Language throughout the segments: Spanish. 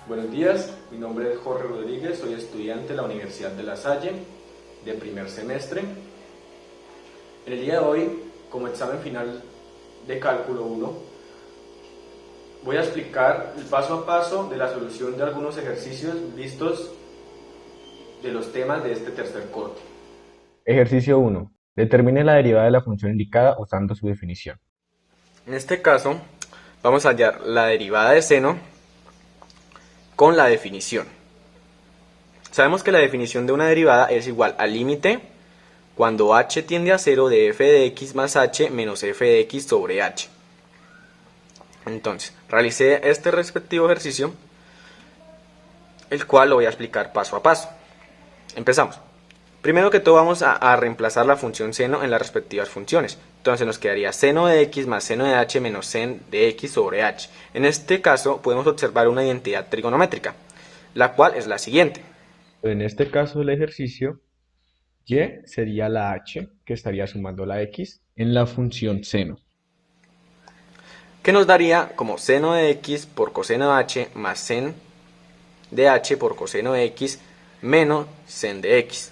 Buenos días, mi nombre es Jorge Rodríguez, soy estudiante de la Universidad de La Salle, de primer semestre. En el día de hoy, como examen final de Cálculo 1, voy a explicar el paso a paso de la solución de algunos ejercicios vistos de los temas de este tercer corte. Ejercicio 1. Determine la derivada de la función indicada usando su definición. En este caso, vamos a hallar la derivada de seno con la definición. Sabemos que la definición de una derivada es igual al límite cuando h tiende a 0 de f de x más h menos f de x sobre h. Entonces, realicé este respectivo ejercicio, el cual lo voy a explicar paso a paso. Empezamos. Primero que todo vamos a reemplazar la función seno en las respectivas funciones. Entonces nos quedaría seno de x más seno de h menos sen de x sobre h. En este caso podemos observar una identidad trigonométrica, la cual es la siguiente. En este caso del ejercicio, y sería la h, que estaría sumando la x, en la función seno. Que nos daría como seno de x por coseno de h más sen de h por coseno de x menos sen de x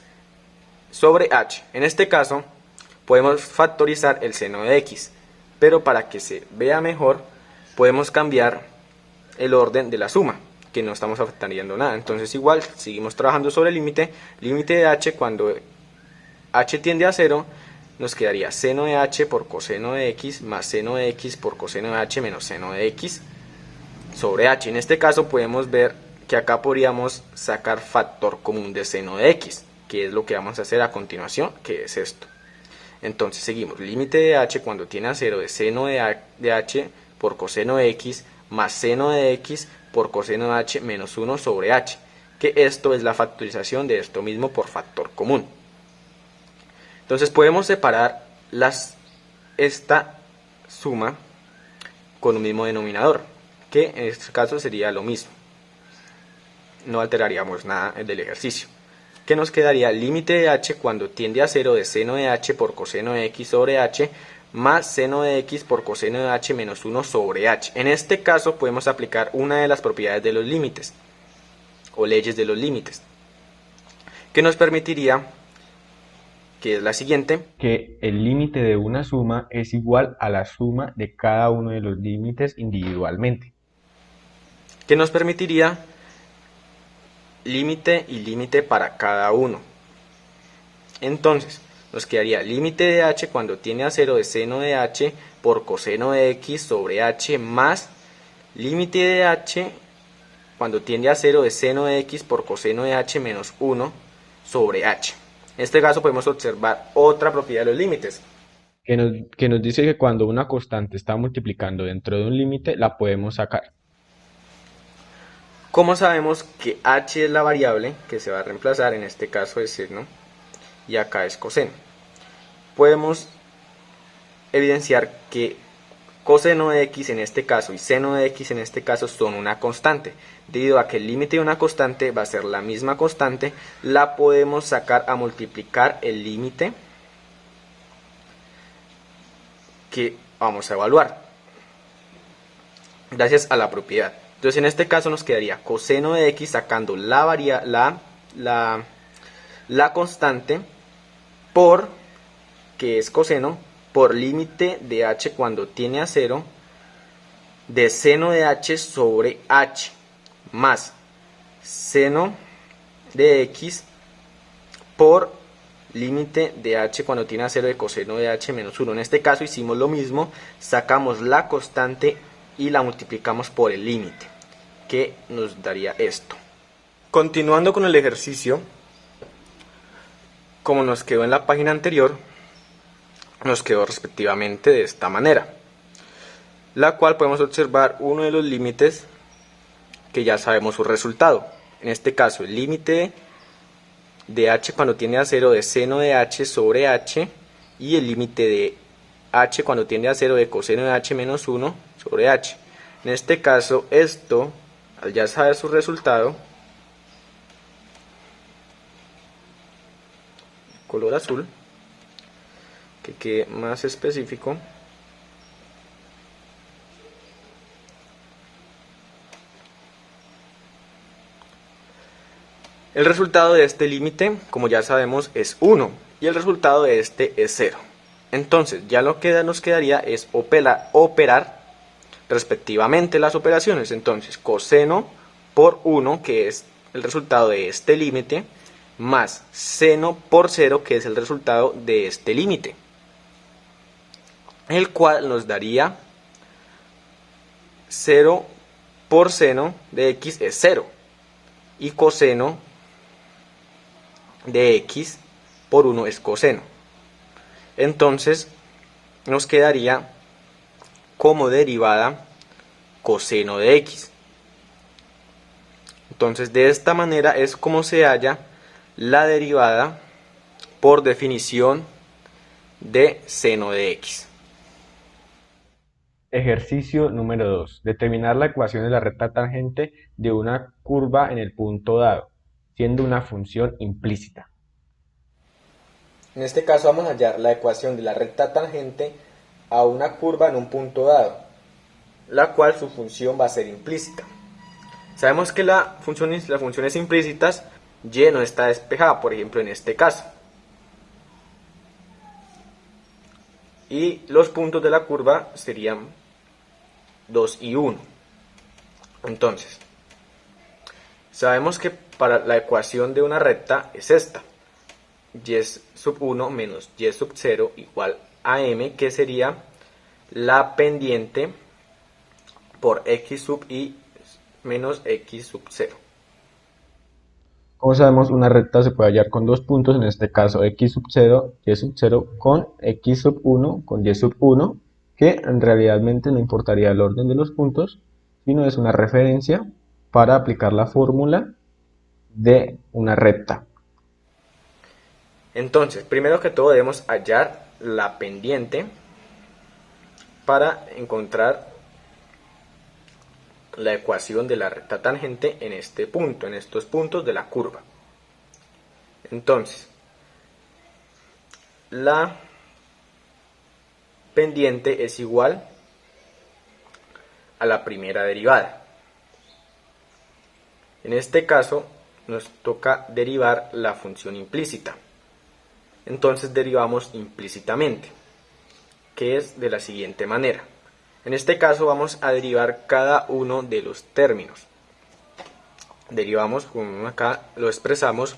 sobre h. En este caso podemos factorizar el seno de x, pero para que se vea mejor podemos cambiar el orden de la suma, que no estamos factorizando nada. Entonces igual seguimos trabajando sobre el límite de h. Cuando h tiende a 0 nos quedaría seno de h por coseno de x más seno de x por coseno de h menos seno de x sobre h. En este caso podemos ver que acá podríamos sacar factor común de seno de x, que es lo que vamos a hacer a continuación, que es esto. Entonces seguimos, límite de h cuando tiene a 0 de seno de h por coseno de x más seno de x por coseno de h menos 1 sobre h, que esto es la factorización de esto mismo por factor común. Entonces podemos separar esta suma con un mismo denominador, que en este caso sería lo mismo. No alteraríamos nada del ejercicio. Que nos quedaría límite de h cuando tiende a 0 de seno de h por coseno de x sobre h más seno de x por coseno de h menos 1 sobre h. En este caso podemos aplicar una de las propiedades de los límites o leyes de los límites, que nos permitiría, que es la siguiente, Que el límite de una suma es igual a la suma de cada uno de los límites individualmente. que nos permitiría límite y límite para cada uno. Entonces, nos quedaría límite de h cuando tiene a 0 de seno de h por coseno de x sobre h más límite de h cuando tiende a 0 de seno de x por coseno de h menos 1 sobre h. En este caso podemos observar otra propiedad de los límites. Que nos dice que cuando una constante está multiplicando dentro de un límite, la podemos sacar. ¿Cómo sabemos que h es la variable que se va a reemplazar? En este caso es seno y acá es coseno. Podemos evidenciar que coseno de x en este caso y seno de x en este caso son una constante. Debido a que el límite de una constante va a ser la misma constante, la podemos sacar a multiplicar el límite que vamos a evaluar, gracias a la propiedad. Entonces en este caso nos quedaría coseno de x sacando la constante por, que es coseno, por límite de h cuando tiene a 0 de seno de h sobre h más seno de x por límite de h cuando tiene a 0 de coseno de h menos 1. En este caso hicimos lo mismo, sacamos la constante y la multiplicamos por el límite, que nos daría esto. Continuando con el ejercicio, como nos quedó en la página anterior, nos quedó respectivamente de esta manera, la cual podemos observar uno de los límites que ya sabemos su resultado. En este caso el límite de h cuando tiende a 0 de seno de h sobre h y el límite de h cuando tiende a 0 de coseno de h menos 1 sobre h. En este caso esto, al ya saber su resultado, color azul, que quede más específico. El resultado de este límite, como ya sabemos, es 1 y el resultado de este es 0. Entonces, ya lo que nos quedaría es operar respectivamente las operaciones. Entonces, coseno por 1, que es el resultado de este límite, más seno por 0, que es el resultado de este límite, el cual nos daría 0 por seno de x es 0 y coseno de x por 1 es coseno. Entonces nos quedaría como derivada coseno de x. Entonces de esta manera es como se halla la derivada por definición de seno de x. Ejercicio número 2. Determinar la ecuación de la recta tangente de una curva en el punto dado, siendo una función implícita. En este caso vamos a hallar la ecuación de la recta tangente a una curva en un punto dado, la cual su función va a ser implícita. Sabemos que las funciones implícitas y no está despejada, por ejemplo en este caso. Y los puntos de la curva serían 2 y 1. Entonces, sabemos que para la ecuación de una recta es esta. Y sub 1 menos y sub 0 igual a m, que sería la pendiente por x sub i menos x sub 0. Como sabemos, una recta se puede hallar con dos puntos, en este caso x sub 0, y sub 0 con x sub 1 con y sub 1, que en realidad no importaría el orden de los puntos, sino es una referencia para aplicar la fórmula de una recta. Entonces, primero que todo debemos hallar la pendiente para encontrar la ecuación de la recta tangente en este punto, en estos puntos de la curva. Entonces, la pendiente es igual a la primera derivada. En este caso nos toca derivar la función implícita. Entonces derivamos implícitamente, que es de la siguiente manera. En este caso vamos a derivar cada uno de los términos. Derivamos, como acá lo expresamos,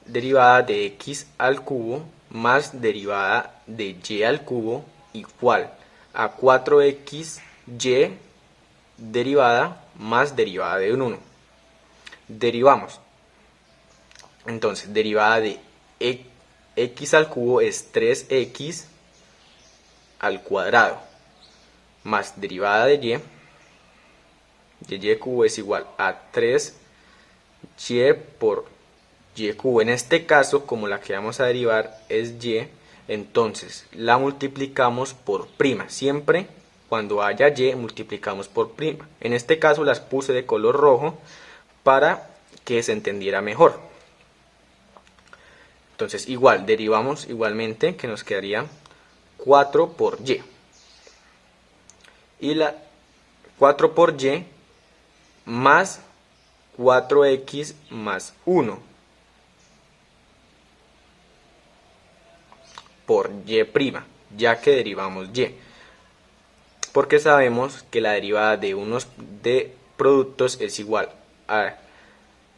derivada de x al cubo más derivada de y al cubo igual a 4xy derivada más derivada de un 1. Derivamos. Entonces, derivada de x al cubo es 3x al cuadrado más derivada de y cubo es igual a 3y por y cubo. En este caso, como la que vamos a derivar es y, entonces la multiplicamos por prima. Siempre cuando haya y multiplicamos por prima. En este caso las puse de color rojo para que se entendiera mejor. Entonces igual, derivamos igualmente, que nos quedaría 4 por y. Y la 4 por y más 4x más 1 por y', ya que derivamos y. Porque sabemos que la derivada de unos de productos es igual a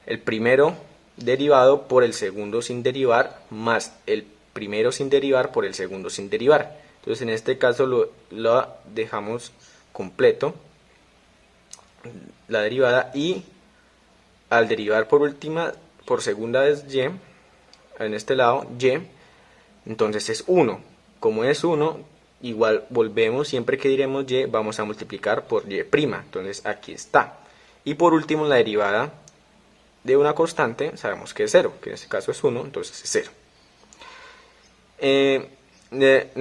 el primero derivado por el segundo sin derivar más el primero sin derivar por el segundo sin derivar. Entonces en este caso lo dejamos completo, la derivada, y al derivar por segunda vez y, en este lado y, entonces es 1. Como es 1, igual volvemos, siempre que diremos y, vamos a multiplicar por y'. Entonces aquí está. Y por último la derivada de una constante, sabemos que es 0, que en este caso es 1, entonces es 0. En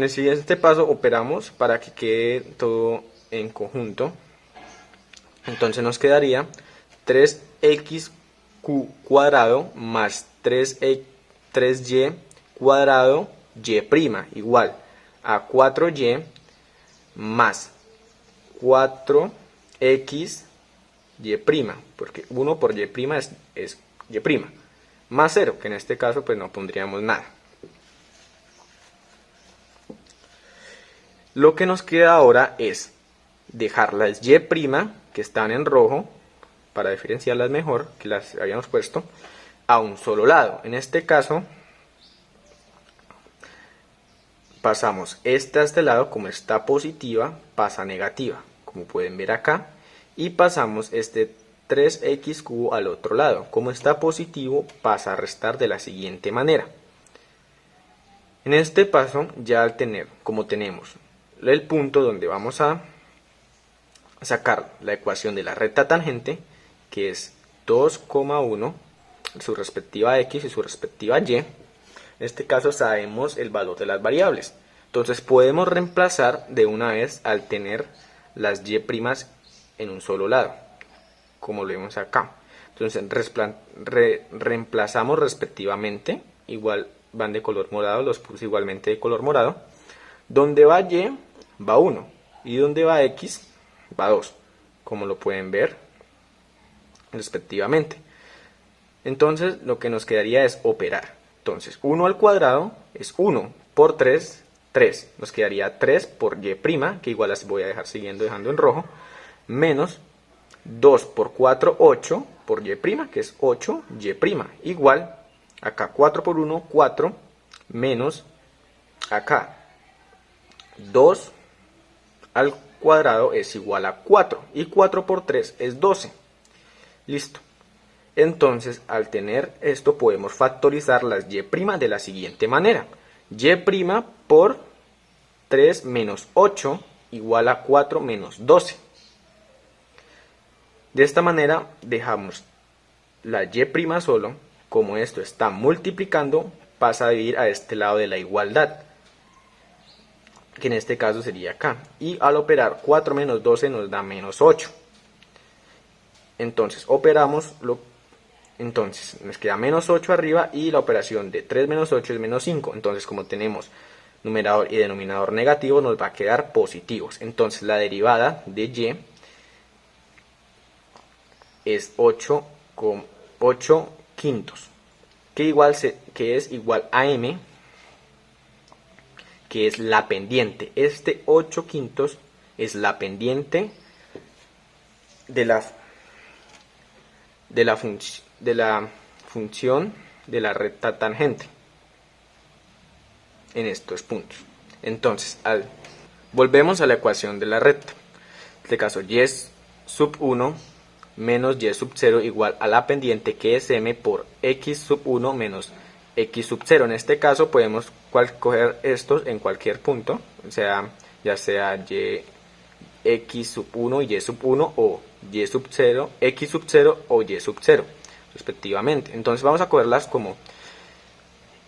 el siguiente paso operamos para que quede todo en conjunto. Entonces nos quedaría 3x cuadrado más 3y cuadrado y' igual a 4y más 4x y', porque 1 por y' es y', más 0, que en este caso pues no pondríamos nada. Lo que nos queda ahora es dejar las y' que están en rojo, para diferenciarlas mejor, que las habíamos puesto, a un solo lado. En este caso, pasamos esta a este lado, como está positiva, pasa a negativa, como pueden ver acá, y pasamos este 3x cubo al otro lado. Como está positivo, pasa a restar de la siguiente manera. En este paso, ya al tener, como tenemos el punto donde vamos a sacar la ecuación de la recta tangente, que es 2,1, su respectiva x y su respectiva y. En este caso sabemos el valor de las variables. Entonces podemos reemplazar de una vez al tener las y' en un solo lado, como lo vemos acá. Entonces reemplazamos respectivamente, igual van de color morado, los puse igualmente de color morado. Donde va y, va 1, y donde va x, va 2, como lo pueden ver respectivamente. Entonces lo que nos quedaría es operar. Entonces 1 al cuadrado es 1 por 3, 3. Nos quedaría 3 por y', que igual las voy a dejar dejando en rojo, menos 2 por 4, 8 por y', que es 8y', igual, acá 4 por 1, 4, menos acá 2 al cuadrado es igual a 4, y 4 por 3 es 12. Listo. Entonces, al tener esto, podemos factorizar las y' de la siguiente manera. Y' por 3 menos 8 igual a 4 menos 12. De esta manera dejamos la y' solo. Como esto está multiplicando, pasa a dividir a este lado de la igualdad, que en este caso sería acá. Y al operar 4 menos 12 nos da menos 8. Entonces operamos entonces nos queda menos 8 arriba, y la operación de 3 menos 8 es menos 5. Entonces, como tenemos numerador y denominador negativo, nos va a quedar positivos. Entonces la derivada de y es 8 quintos, que es igual a m, que es la pendiente. Este 8 quintos es la pendiente de la función de la recta tangente en estos puntos. Entonces, volvemos a la ecuación de la recta. En este caso, y sub 1 menos y sub 0 igual a la pendiente, que es m, por x sub 1 menos x sub 0. En este caso podemos coger estos en cualquier punto, o sea, ya sea x sub 1 y y sub 1, o y sub 0, x sub 0 o y sub 0, respectivamente. Entonces vamos a cogerlas como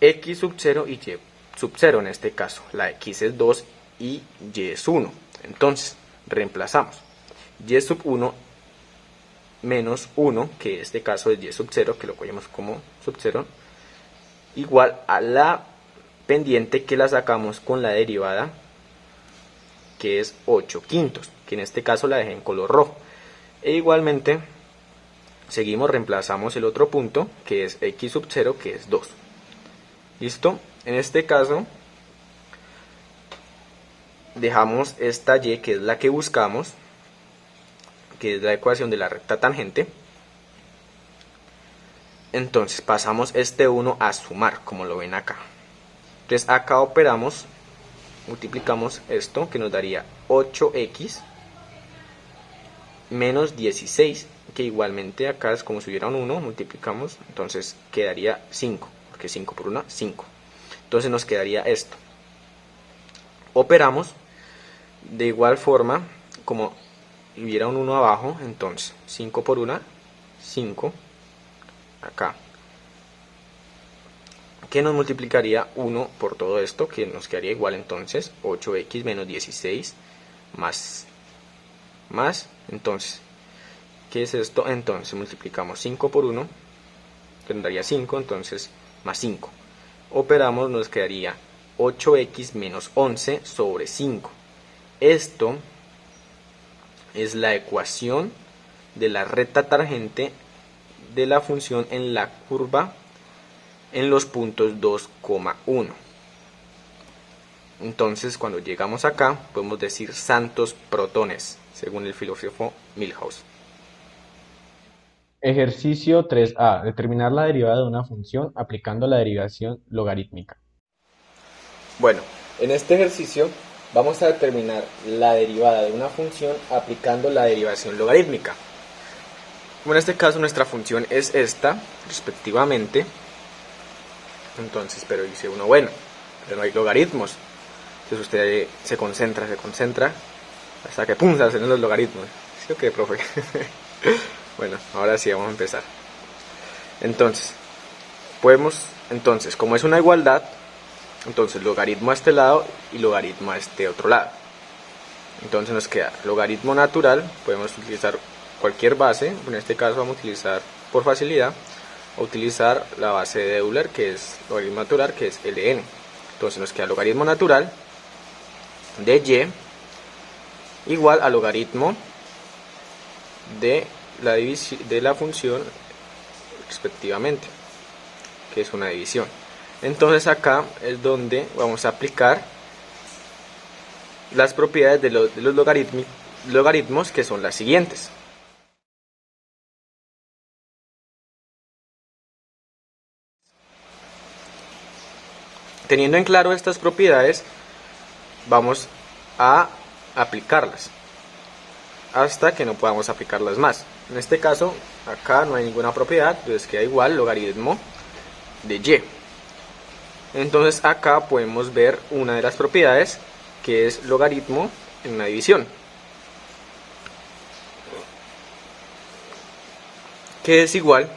x sub 0 y y sub 0 en este caso. La x es 2 y y es 1. Entonces reemplazamos y sub 1 menos 1, que en este caso es y sub 0, que lo cogemos como sub 0, igual a la pendiente, que la sacamos con la derivada, que es 8 quintos, que en este caso la dejé en color rojo. E igualmente seguimos, reemplazamos el otro punto, que es x sub 0, que es 2. ¿Listo? En este caso dejamos esta y, que es la que buscamos, que es la ecuación de la recta tangente. Entonces pasamos este 1 a sumar, como lo ven acá. Entonces acá operamos, multiplicamos esto, que nos daría 8x menos 16, que igualmente acá es como si hubiera un 1, multiplicamos, entonces quedaría 5, porque 5 por 1, 5. Entonces nos quedaría esto. Operamos de igual forma, como hubiera un 1 abajo, entonces 5 por 1, 5, acá, que nos multiplicaría 1 por todo esto, que nos quedaría igual entonces 8x menos 16 más, entonces, ¿qué es esto? Entonces multiplicamos 5 por 1, que nos daría 5, entonces más 5. Operamos, nos quedaría 8x menos 11 sobre 5. Esto es la ecuación de la recta tangente de la función en la curva en los puntos 2,1. Entonces, cuando llegamos acá, podemos decir santos protones, según el filósofo Milhouse. Ejercicio 3A. Determinar la derivada de una función aplicando la derivación logarítmica. Bueno, en este ejercicio vamos a determinar la derivada de una función aplicando la derivación logarítmica. Como en este caso nuestra función es esta, respectivamente. Entonces, pero dice uno, bueno, pero no hay logaritmos. Entonces usted se concentra, hasta que pum, se hacen los logaritmos. ¿Sí o qué, profe? Bueno, ahora sí vamos a empezar. Entonces, como es una igualdad, entonces logaritmo a este lado y logaritmo a este otro lado. Entonces nos queda logaritmo natural, podemos utilizar cualquier base, en este caso vamos a utilizar por facilidad, utilizar la base de Euler, que es logaritmo natural, que es ln. Entonces nos queda logaritmo natural de y igual a logaritmo de la función respectivamente, que es una división. Entonces acá es donde vamos a aplicar las propiedades de los logaritmos, que son las siguientes. Teniendo en claro estas propiedades, vamos a aplicarlas hasta que no podamos aplicarlas más. En este caso, acá no hay ninguna propiedad, entonces queda igual logaritmo de y. Entonces acá podemos ver una de las propiedades, que es logaritmo en una división, que es igual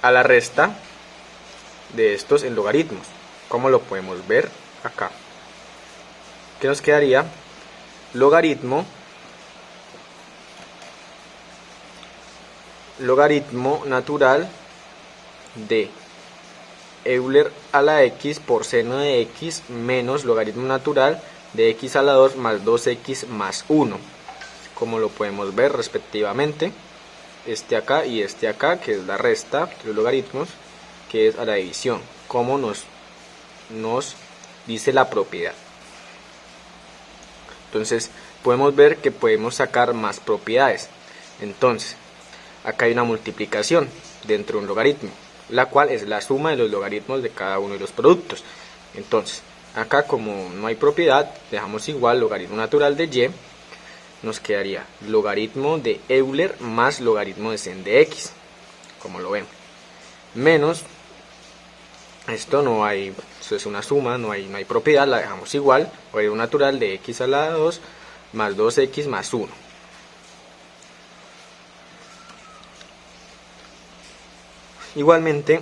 a la resta de estos en logaritmos, como lo podemos ver acá. ¿Qué nos quedaría? Logaritmo natural de Euler a la x por seno de x menos logaritmo natural de x a la 2 más 2x más 1, como lo podemos ver respectivamente, este acá y este acá, que es la resta de los logaritmos, que es a la división, como nos dice la propiedad. Entonces podemos ver que podemos sacar más propiedades. Entonces acá hay una multiplicación dentro de un logaritmo, la cual es la suma de los logaritmos de cada uno de los productos. Entonces acá, como no hay propiedad, dejamos igual logaritmo natural de y, nos quedaría logaritmo de Euler más logaritmo de sen de x, como lo ven, menos, esto no hay, esto es una suma, no hay propiedad, la dejamos igual, logaritmo natural de x a la 2 más 2x más 1. Igualmente,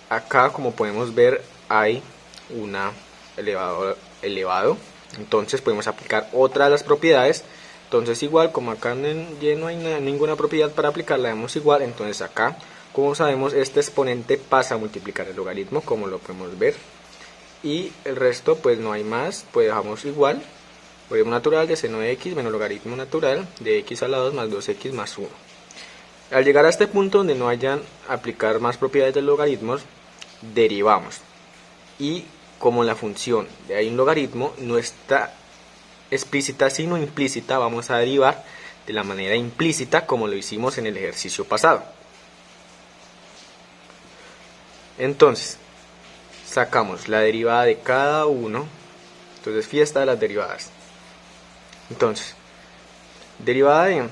acá, como podemos ver, hay una elevado, entonces podemos aplicar otra de las propiedades. Entonces igual, como acá no hay ninguna propiedad para aplicar, la damos igual. Entonces acá, como sabemos, este exponente pasa a multiplicar el logaritmo, como lo podemos ver, y el resto pues no hay más, pues dejamos igual logaritmo natural de seno de x menos logaritmo natural de x a la 2 más 2x más 1. Al llegar a este punto donde no hayan aplicar más propiedades de logaritmos, derivamos, y como la función de ahí un logaritmo no está explícita sino implícita, vamos a derivar de la manera implícita, como lo hicimos en el ejercicio pasado. Entonces sacamos la derivada de cada uno. Entonces, fiesta de las derivadas. Entonces, derivada de,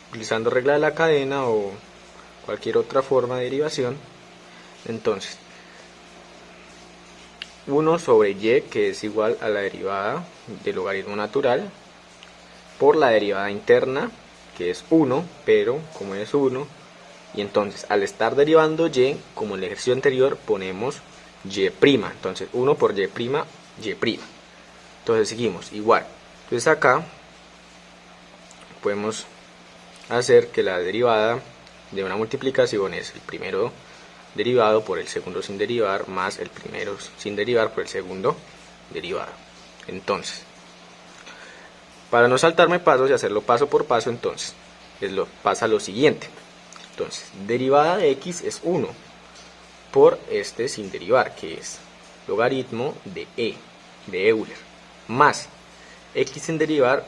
utilizando regla de la cadena o cualquier otra forma de derivación, entonces 1 sobre y, que es igual a la derivada del logaritmo natural, por la derivada interna, que es 1, pero como es 1, y entonces al estar derivando y, como en el ejercicio anterior, ponemos y', entonces 1 por y', y'. Entonces seguimos igual. Entonces acá podemos hacer que la derivada de una multiplicación es el primero derivado por el segundo sin derivar más el primero sin derivar por el segundo derivado. Entonces, para no saltarme pasos y hacerlo paso por paso, entonces pasa lo siguiente. Entonces, derivada de x es 1 por este sin derivar, que es logaritmo de de Euler, más x sin derivar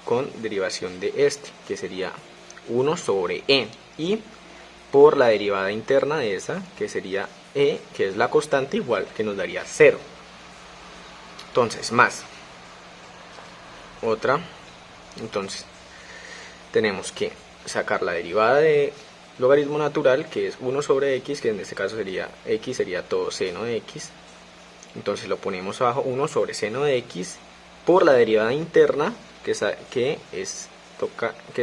con derivación de este, que sería 1 sobre y por la derivada interna de esa, que sería que es la constante, igual, que nos daría 0. Entonces, más otra, entonces tenemos que sacar la derivada de logaritmo natural, que es 1 sobre x, que en este caso sería x, sería todo seno de x. Entonces lo ponemos abajo, 1 sobre seno de x por la derivada interna, que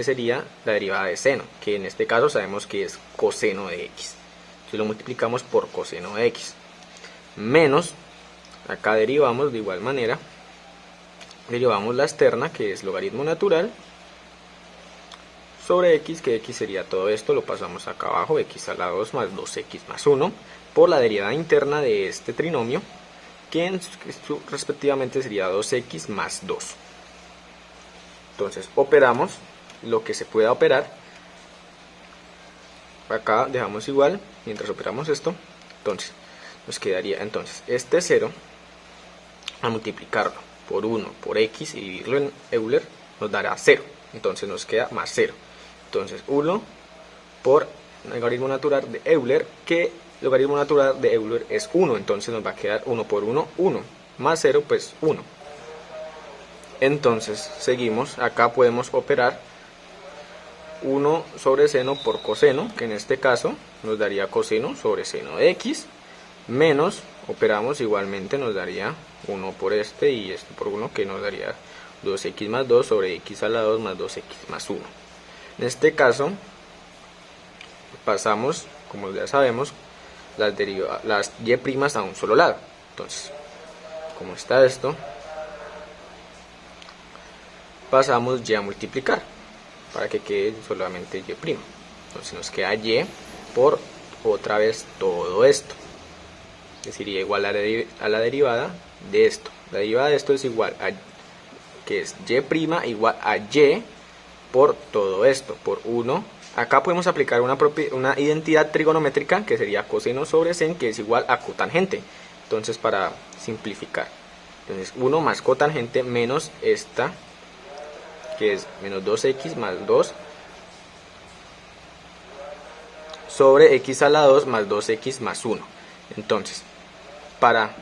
sería la derivada de seno, que en este caso sabemos que es coseno de x. Entonces lo multiplicamos por coseno de x. Menos, acá derivamos de igual manera, derivamos la externa, que es logaritmo natural, sobre x, que x sería todo esto, lo pasamos acá abajo, x a la 2 más 2x más 1, por la derivada interna de este trinomio, que respectivamente sería 2x más 2. Entonces operamos lo que se pueda operar. Acá dejamos igual mientras operamos esto. Entonces nos quedaría este 0 a multiplicarlo por 1 por x y dividirlo en Euler nos dará 0. Entonces nos queda más 0. Entonces 1 por logaritmo natural de Euler, que logaritmo natural de Euler es 1. Entonces nos va a quedar 1 por 1, 1. Más 0, pues 1. Entonces seguimos. Acá podemos operar 1 sobre seno por coseno, que en este caso nos daría coseno sobre seno de x, menos, operamos igualmente, nos daría 1 por este y esto por 1, que nos daría 2x más 2 sobre x a la 2 más 2x más 1. En este caso pasamos, como ya sabemos, las y' a un solo lado. Entonces, como está esto, pasamos y a multiplicar para que quede solamente y'. Entonces nos queda y por otra vez todo esto, que sería igual a la derivada de esto. La derivada de esto es igual a, que es y' igual a y por todo esto, por 1. Acá podemos aplicar una identidad trigonométrica, que sería coseno sobre sen, que es igual a cotangente. Entonces, para simplificar, entonces 1 más cotangente menos esta, que es menos 2x más 2 sobre x a la 2 más 2x más 1. Entonces, para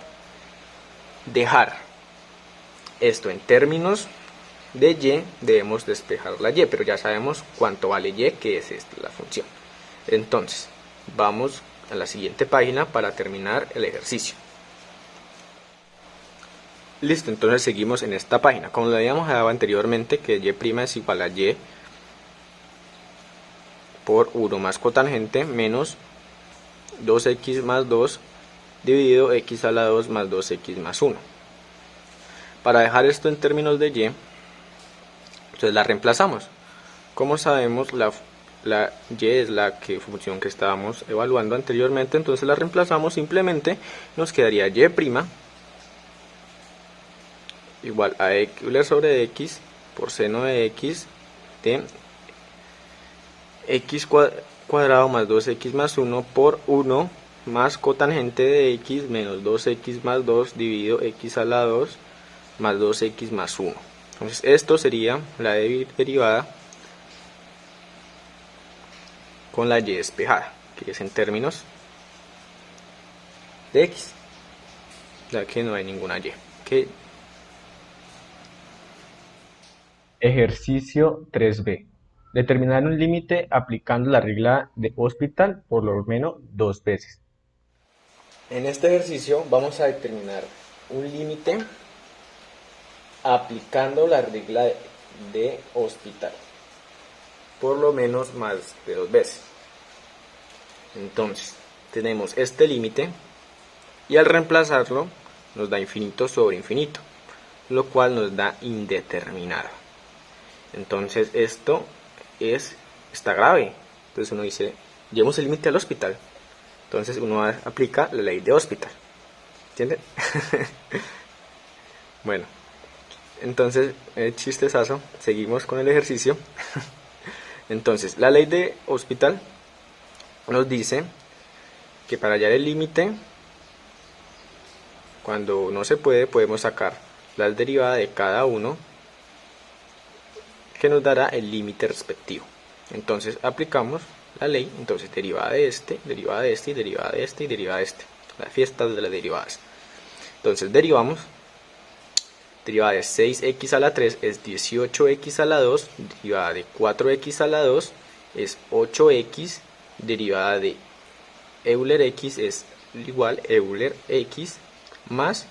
dejar esto en términos de y, debemos despejar la y, pero ya sabemos cuánto vale y, que es esta la función. Entonces, vamos a la siguiente página para terminar el ejercicio. Listo, entonces seguimos en esta página. Como lo habíamos dado anteriormente, que y' es igual a y por 1 más cotangente menos 2x más 2 dividido x a la 2 más 2x más 1. Para dejar esto en términos de y, entonces la reemplazamos. Como sabemos, la y es la función que estábamos evaluando anteriormente, entonces la reemplazamos simplemente, nos quedaría y' igual a Euler sobre x por seno de x de x cuadrado más 2x más 1 por 1 más cotangente de x menos 2x más 2 dividido x a la 2 más 2x más 1. Entonces esto sería la derivada con la y despejada, que es en términos de x, ya que no hay ninguna y. Ejercicio 3b. Determinar un límite aplicando la regla de Hospital por lo menos 2 veces. En este ejercicio vamos a determinar un límite aplicando la regla de Hospital por lo menos más de 2 veces. Entonces tenemos este límite y al reemplazarlo nos da infinito sobre infinito, lo cual nos da indeterminado. Entonces esto está grave. Entonces uno dice, llevemos el límite al hospital. Entonces uno aplica la ley de Hospital. ¿Entienden? Bueno, entonces, chistezazo, seguimos con el ejercicio. Entonces, la ley de Hospital nos dice que para hallar el límite, cuando no se puede, podemos sacar la derivada de cada uno, que nos dará el límite respectivo. Entonces aplicamos la ley, entonces derivada de este, derivada de este, y derivada de este, y derivada de este. La fiesta de las derivadas. Entonces derivamos. Derivada de 6x a la 3 es 18x a la 2. Derivada de 4x a la 2 es 8x. Derivada de Euler x es igual Euler x más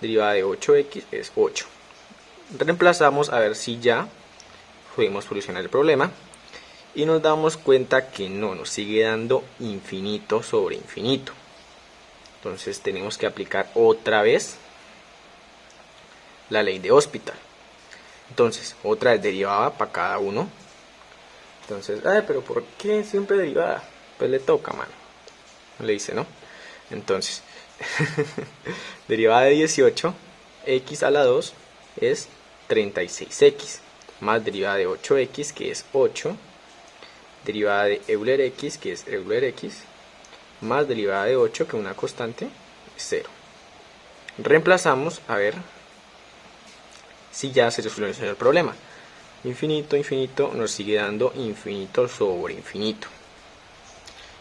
derivada de 8x es 8. Reemplazamos a ver si ya podemos solucionar el problema. Y nos damos cuenta que no, nos sigue dando infinito sobre infinito. Entonces tenemos que aplicar otra vez la ley de Hospital. Entonces, otra vez derivada para cada uno. Entonces, pero ¿por qué siempre derivada? Pues le toca, mano. Le dice, ¿no? Entonces, derivada de 18x a la 2 es 36x. Más derivada de 8x, que es 8. Derivada de Euler x, que es Euler x. Más derivada de 8, que es una constante, es 0. Reemplazamos, a ver si ya se solucionó el problema. Infinito, infinito, nos sigue dando infinito sobre infinito.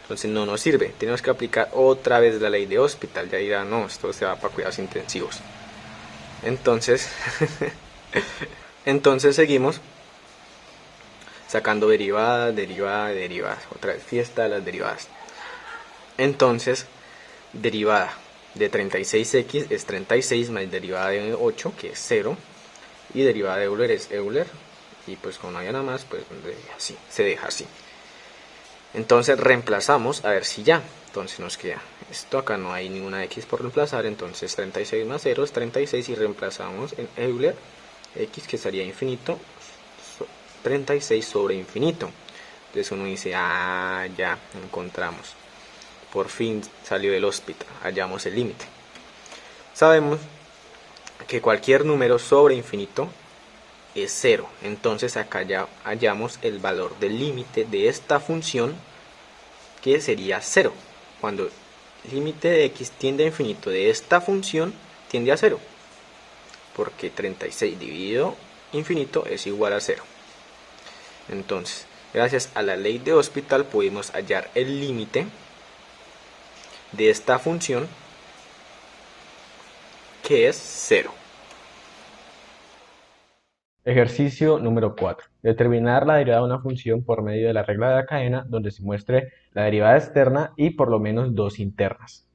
Entonces no nos sirve. Tenemos que aplicar otra vez la ley de Hospital. Ya dirá, no, esto se va para cuidados intensivos. Entonces, entonces seguimos sacando derivadas, derivadas, derivadas. Otra vez fiesta de las derivadas. Entonces, derivada de 36x es 36 más derivada de 8, que es 0. Y derivada de Euler es Euler. Y pues como no hay nada más, pues así, se deja así. Entonces reemplazamos a ver si ya. Entonces nos queda esto, acá no hay ninguna x por reemplazar. Entonces 36 más 0 es 36 y reemplazamos en Euler x, que sería infinito, 36 sobre infinito. Entonces uno dice, ya encontramos. Por fin salió del Hospital, hallamos el límite. Sabemos que cualquier número sobre infinito es 0. Entonces acá ya hallamos el valor del límite de esta función, que sería 0. Cuando el límite de x tiende a infinito de esta función, tiende a 0. Porque 36 dividido infinito es igual a 0. Entonces, gracias a la ley de Hospital pudimos hallar el límite de esta función, que es 0. Ejercicio número 4. Determinar la derivada de una función por medio de la regla de la cadena, donde se muestre la derivada externa y por lo menos dos internas.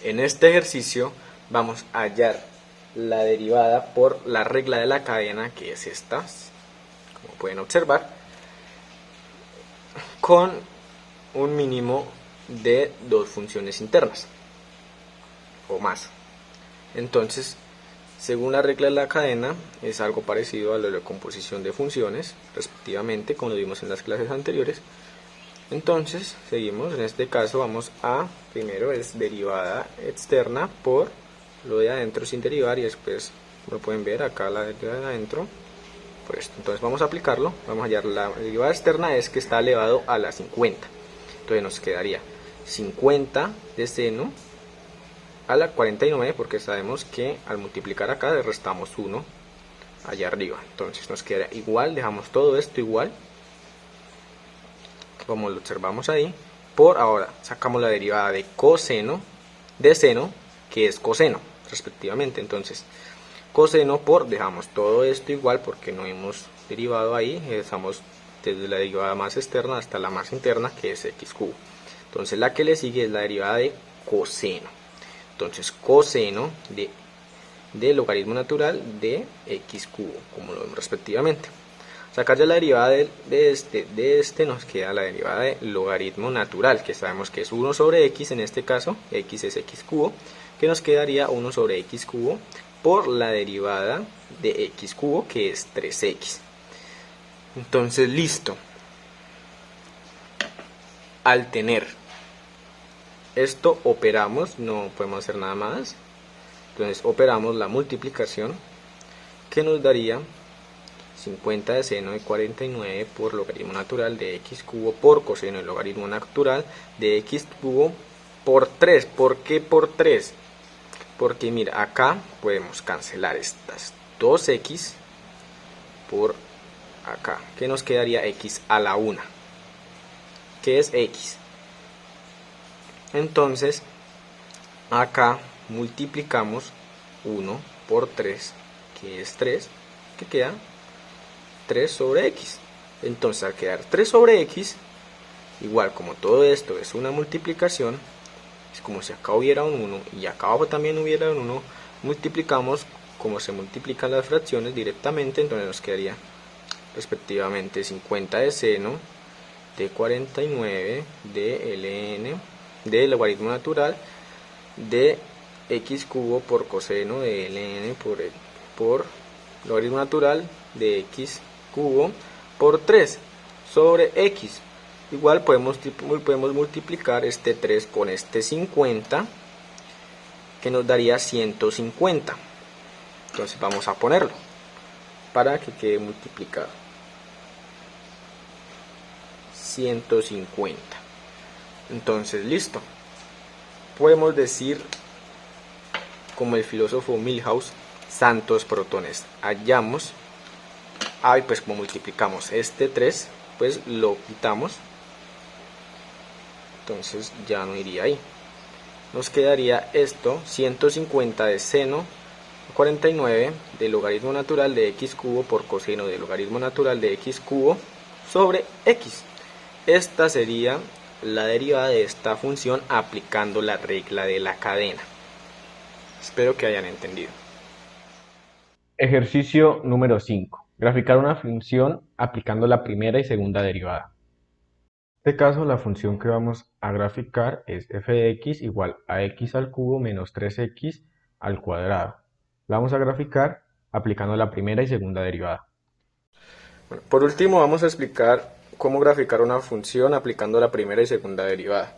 En este ejercicio vamos a hallar la derivada por la regla de la cadena, que es esta, como pueden observar, con un mínimo de dos funciones internas o más. Entonces, según la regla de la cadena, es algo parecido a la composición de funciones, respectivamente, como lo vimos en las clases anteriores. Entonces, seguimos. En este caso vamos a, primero es derivada externa por lo de adentro sin derivar, y después, como pueden ver acá, la derivada de adentro. Pues, entonces vamos a aplicarlo. Vamos a hallar la derivada externa, es que está elevado a la 50. Entonces nos quedaría 50 de seno a la 49, porque sabemos que al multiplicar acá le restamos 1 allá arriba. Entonces nos queda igual, dejamos todo esto igual, como lo observamos ahí. Por ahora sacamos la derivada de coseno de seno, que es coseno, respectivamente. Entonces coseno por, dejamos todo esto igual porque no hemos derivado ahí, estamos desde la derivada más externa hasta la más interna, que es x cubo. Entonces la que le sigue es la derivada de coseno. Entonces coseno de logaritmo natural de x cubo, como lo vemos respectivamente. Sacar ya la derivada de este nos queda la derivada de logaritmo natural, que sabemos que es 1 sobre x, en este caso x es x cubo, que nos quedaría 1 sobre x cubo por la derivada de x cubo, que es 3x. Entonces listo. al tener esto operamos, no podemos hacer nada más. Entonces operamos la multiplicación, que nos daría 50 de seno de 49 por logaritmo natural de x cubo por coseno del logaritmo natural de x cubo por 3. ¿Por qué por 3? Porque mira, acá podemos cancelar estas 2x por acá, que nos quedaría x a la 1, que es x. Entonces acá multiplicamos 1 por 3, que es 3, que queda 3 sobre x. Entonces al quedar 3 sobre x, igual como todo esto es una multiplicación, es como si acá hubiera un 1 y acá abajo también hubiera un 1, multiplicamos como se multiplican las fracciones directamente, entonces nos quedaría respectivamente 50 de seno de 49 de ln de logaritmo natural de x cubo por coseno de ln por logaritmo natural de x cubo por 3 sobre x. Igual podemos multiplicar este 3 con este 50, que nos daría 150. Entonces vamos a ponerlo para que quede multiplicado. 150. Entonces listo. Podemos decir, como el filósofo Milhouse, santos protones hallamos. Y pues como multiplicamos este 3, pues lo quitamos. Entonces ya no iría ahí. Nos quedaría esto, 150 de seno 49 del logaritmo natural de x cubo por coseno del logaritmo natural de x cubo sobre x. Esta sería la derivada de esta función aplicando la regla de la cadena. Espero que hayan entendido. Ejercicio número 5. Graficar una función aplicando la primera y segunda derivada. En este caso, la función que vamos a graficar es f de x igual a x al cubo menos 3x al cuadrado. La vamos a graficar aplicando la primera y segunda derivada. Bueno, por último vamos a explicar cómo graficar una función aplicando la primera y segunda derivada.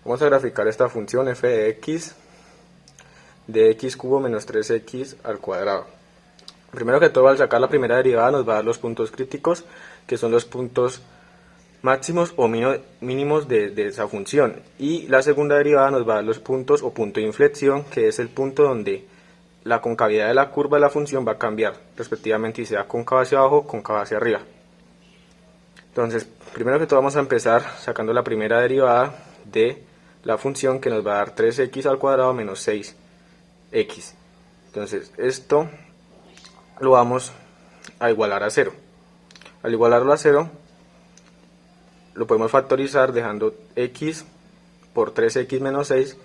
Vamos a graficar esta función f de x cubo menos 3x al cuadrado. Primero que todo, al sacar la primera derivada nos va a dar los puntos críticos, que son los puntos máximos o mínimos de esa función, y la segunda derivada nos va a dar los puntos o punto de inflexión, que es el punto donde la concavidad de la curva de la función va a cambiar respectivamente, y sea cóncava hacia abajo o cóncava hacia arriba. Entonces, primero que todo vamos a empezar sacando la primera derivada de la función, que nos va a dar 3x al cuadrado menos 6x. Entonces esto lo vamos a igualar a 0. Al igualarlo a 0, lo podemos factorizar dejando x por 3x menos 6,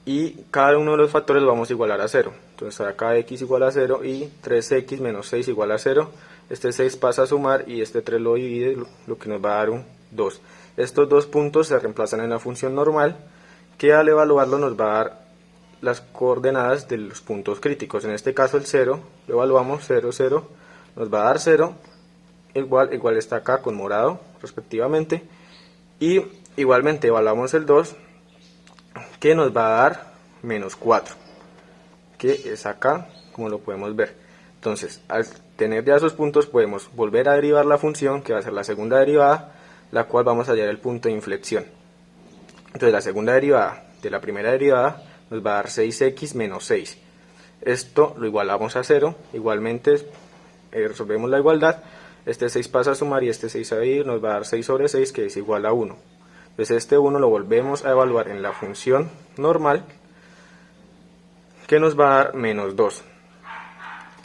y cada uno de los factores lo vamos a igualar a 0. Entonces acá x igual a 0 y 3x menos 6 igual a 0. Este 6 pasa a sumar y este 3 lo divide, lo que nos va a dar un 2. Estos dos puntos se reemplazan en la función normal, que al evaluarlo nos va a dar las coordenadas de los puntos críticos. En este caso el 0, lo evaluamos, 0, 0, nos va a dar 0, igual está acá con morado respectivamente, y igualmente evaluamos el 2, que nos va a dar menos 4, que es acá, como lo podemos ver. Entonces, al tener ya esos puntos, podemos volver a derivar la función, que va a ser la segunda derivada, la cual vamos a hallar el punto de inflexión. Entonces, la segunda derivada de la primera derivada nos va a dar 6x menos 6. Esto lo igualamos a 0, igualmente resolvemos la igualdad, este 6 pasa a sumar y este 6 a dividir, nos va a dar 6 sobre 6, que es igual a 1. Entonces este 1 lo volvemos a evaluar en la función normal, que nos va a dar menos 2.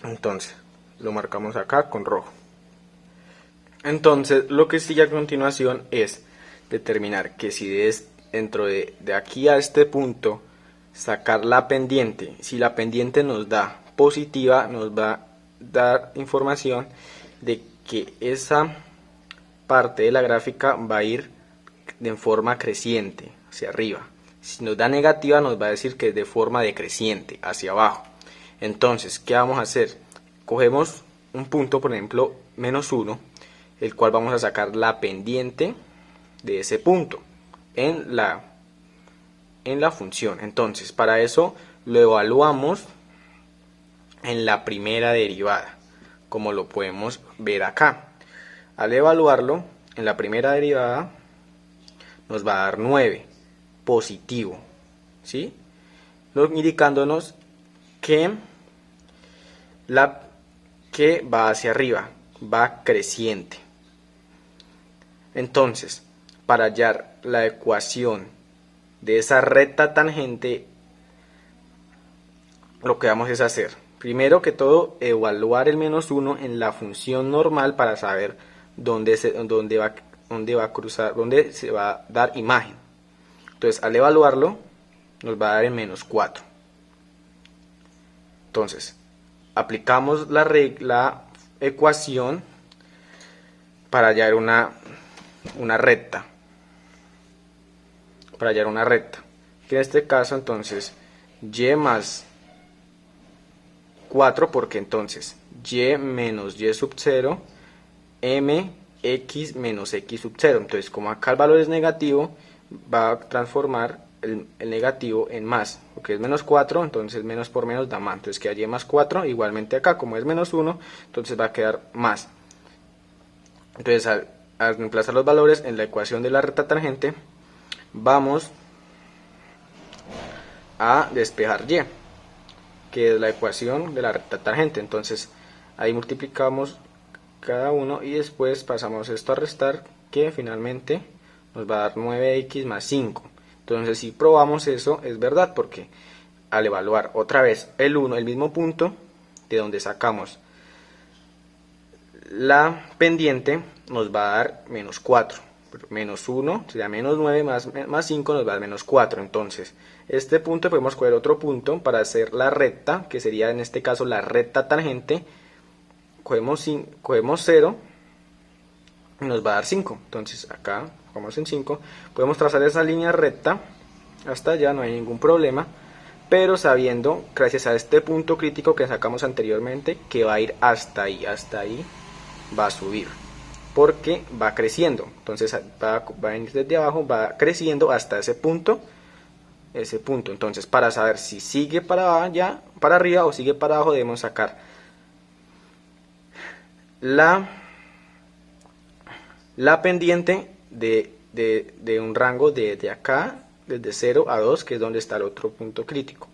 Entonces lo marcamos acá con rojo. Entonces lo que sigue a continuación es determinar que si dentro de aquí a este punto sacar la pendiente. Si la pendiente nos da positiva, nos va a dar información de que esa parte de la gráfica va a ir de forma creciente hacia arriba. Si nos da negativa, nos va a decir que es de forma decreciente hacia abajo. Entonces, ¿qué vamos a hacer? Cogemos un punto, por ejemplo, menos 1, el cual vamos a sacar la pendiente de ese punto. en la función. Entonces, para eso lo evaluamos en la primera derivada, como lo podemos ver acá. Al evaluarlo en la primera derivada nos va a dar 9 positivo, ¿sí? Indicándonos que que va hacia arriba, va creciente. Entonces, para hallar la ecuación de esa recta tangente, lo que vamos es hacer, primero que todo, evaluar el menos 1 en la función normal para saber dónde va a cruzar, dónde se va a dar imagen. Entonces, al evaluarlo, nos va a dar el menos 4. Entonces, aplicamos la ecuación para hallar una recta. Para hallar una recta. Que en este caso, entonces, y más 4, porque entonces y menos y sub 0, mx menos x sub 0. Entonces, como acá el valor es negativo, va a transformar el negativo en más, porque es menos 4, entonces menos por menos da más, entonces queda y más 4, igualmente acá como es menos 1, entonces va a quedar más. Entonces al reemplazar los valores en la ecuación de la recta tangente, vamos a despejar y, que es la ecuación de la recta tangente. Entonces ahí multiplicamos cada uno y después pasamos esto a restar, que finalmente nos va a dar 9x más 5. Entonces si probamos eso es verdad, porque al evaluar otra vez el mismo punto de donde sacamos la pendiente, nos va a dar menos 4. Menos 1 sería menos 9 más 5 nos va a dar menos 4. Entonces este punto podemos coger otro punto para hacer la recta, que sería en este caso la recta tangente. Cogemos 0 y nos va a dar 5. Entonces acá, vamos en 5, podemos trazar esa línea recta hasta allá, no hay ningún problema, pero sabiendo, gracias a este punto crítico que sacamos anteriormente, que va a ir hasta ahí va a subir, porque va creciendo. Entonces va a venir desde abajo, va creciendo hasta ese punto. Entonces, para saber si sigue para arriba o sigue para abajo, debemos sacar la pendiente de un rango de acá, desde 0 a 2, que es donde está el otro punto crítico.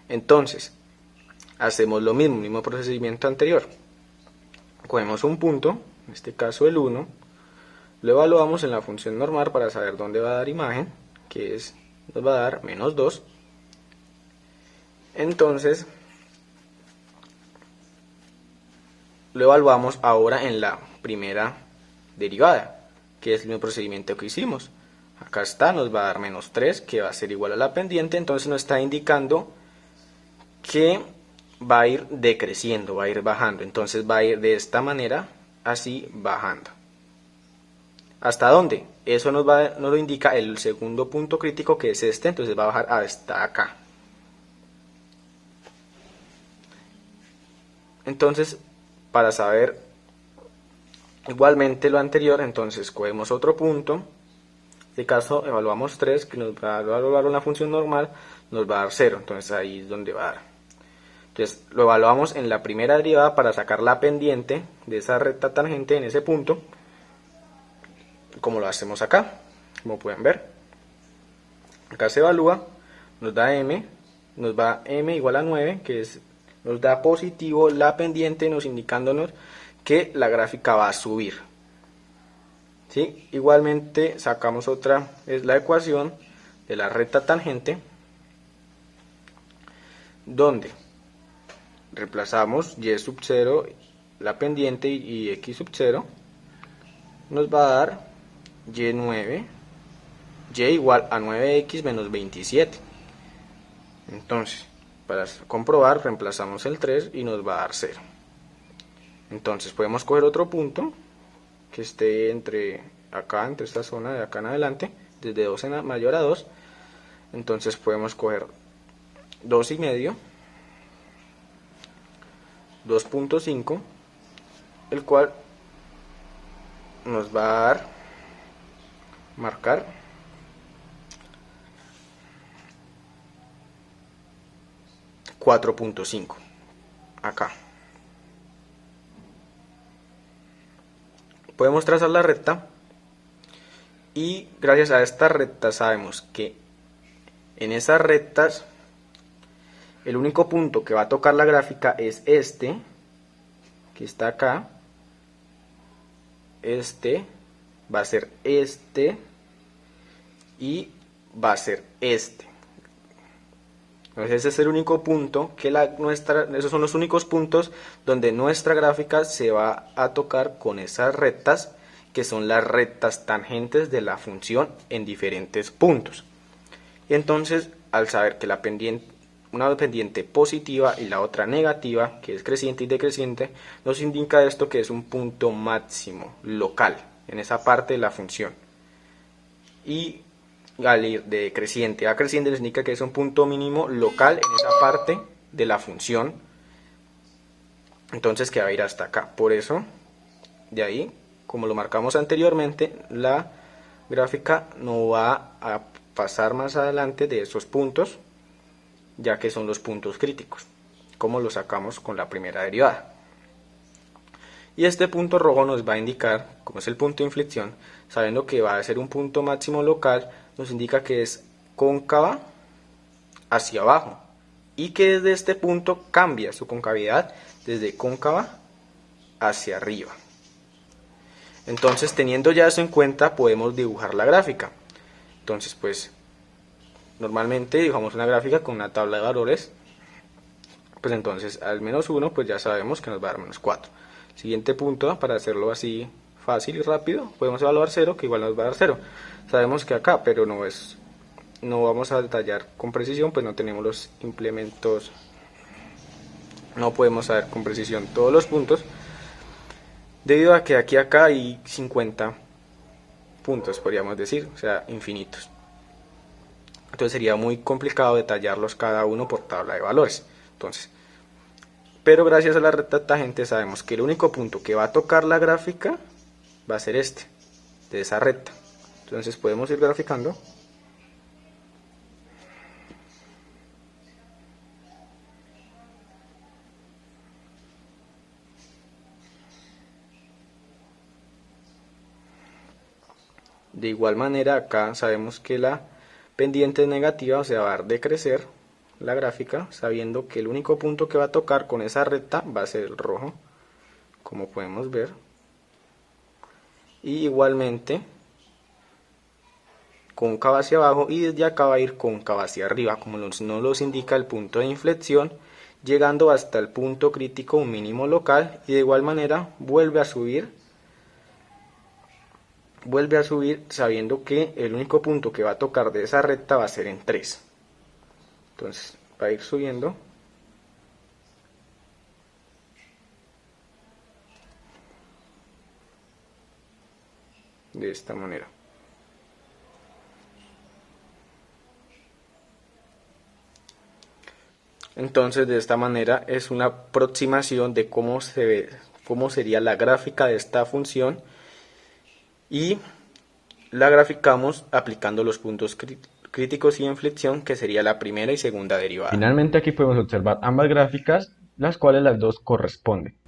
Entonces, hacemos lo mismo procedimiento anterior. Cogemos un punto, en este caso el 1, lo evaluamos en la función normal para saber dónde va a dar imagen, que nos va a dar menos 2. Entonces, lo evaluamos ahora en la primera derivada, que es el mismo procedimiento que hicimos. Acá está, nos va a dar menos 3, que va a ser igual a la pendiente, entonces nos está indicando que va a ir decreciendo, va a ir bajando, entonces va a ir de esta manera, así bajando. ¿Hasta dónde? Eso nos lo indica el segundo punto crítico, que es este, entonces va a bajar hasta acá. Entonces, para saber igualmente lo anterior, entonces cogemos otro punto. En este caso evaluamos 3, que nos va a evaluar una función normal, nos va a dar 0, entonces ahí es donde va a dar. Entonces lo evaluamos en la primera derivada para sacar la pendiente de esa recta tangente en ese punto, como lo hacemos acá, como pueden ver. Acá se evalúa, nos da m igual a 9, que nos da positivo la pendiente, nos indicándonos que la gráfica va a subir. ¿Sí? Igualmente sacamos otra, es la ecuación de la recta tangente, donde reemplazamos y sub 0, la pendiente, y x sub 0, nos va a dar y9, y igual a 9x menos 27. Entonces, para comprobar, reemplazamos el 3 y nos va a dar 0. Entonces podemos coger otro punto que esté entre esta zona de acá en adelante, desde 2 en mayor a 2. Entonces podemos coger 2,5, 2.5, el cual nos va a dar, marcar 4.5 acá. Podemos trazar la recta y gracias a esta recta sabemos que en esas rectas el único punto que va a tocar la gráfica es este, que está acá. Este va a ser este y va a ser este. Entonces ese es el único punto que esos son los únicos puntos donde nuestra gráfica se va a tocar con esas rectas, que son las rectas tangentes de la función en diferentes puntos. Y entonces, al saber que una pendiente positiva y la otra negativa, que es creciente y decreciente, nos indica esto que es un punto máximo local en esa parte de la función. Y al ir de creciente a creciente nos indica que es un punto mínimo local en esa parte de la función. Entonces que va a ir hasta acá. Por eso, de ahí, como lo marcamos anteriormente, la gráfica no va a pasar más adelante de esos puntos, ya que son los puntos críticos, como lo sacamos con la primera derivada. Y este punto rojo nos va a indicar, como es el punto de inflexión, sabiendo que va a ser un punto máximo local, nos indica que es cóncava hacia abajo y que desde este punto cambia su concavidad desde cóncava hacia arriba. Entonces, teniendo ya eso en cuenta, podemos dibujar la gráfica. Entonces, pues normalmente dibujamos una gráfica con una tabla de valores. Pues entonces al -1 pues ya sabemos que nos va a dar -4. Siguiente punto, para hacerlo así fácil y rápido, podemos evaluar 0, que igual nos va a dar 0. Sabemos que acá, pero no vamos a detallar con precisión, pues no tenemos los implementos, no podemos saber con precisión todos los puntos, debido a que aquí acá hay 50 puntos, podríamos decir, o sea, infinitos. Entonces sería muy complicado detallarlos cada uno por tabla de valores. Entonces, pero gracias a la recta tangente sabemos que el único punto que va a tocar la gráfica va a ser este, de esa recta. Entonces podemos ir graficando. De igual manera acá sabemos que la pendiente es negativa, o sea, va a decrecer la gráfica, sabiendo que el único punto que va a tocar con esa recta va a ser el rojo, como podemos ver. Y igualmente cóncava hacia abajo, y desde acá va a ir cóncava hacia arriba, como nos los indica el punto de inflexión, llegando hasta el punto crítico, un mínimo local, y de igual manera vuelve a subir sabiendo que el único punto que va a tocar de esa recta va a ser en 3. Entonces va a ir subiendo de esta manera. Entonces de esta manera es una aproximación de cómo sería la gráfica de esta función, y la graficamos aplicando los puntos críticos y inflexión, que sería la primera y segunda derivada. Finalmente aquí podemos observar ambas gráficas, las cuales las dos corresponden.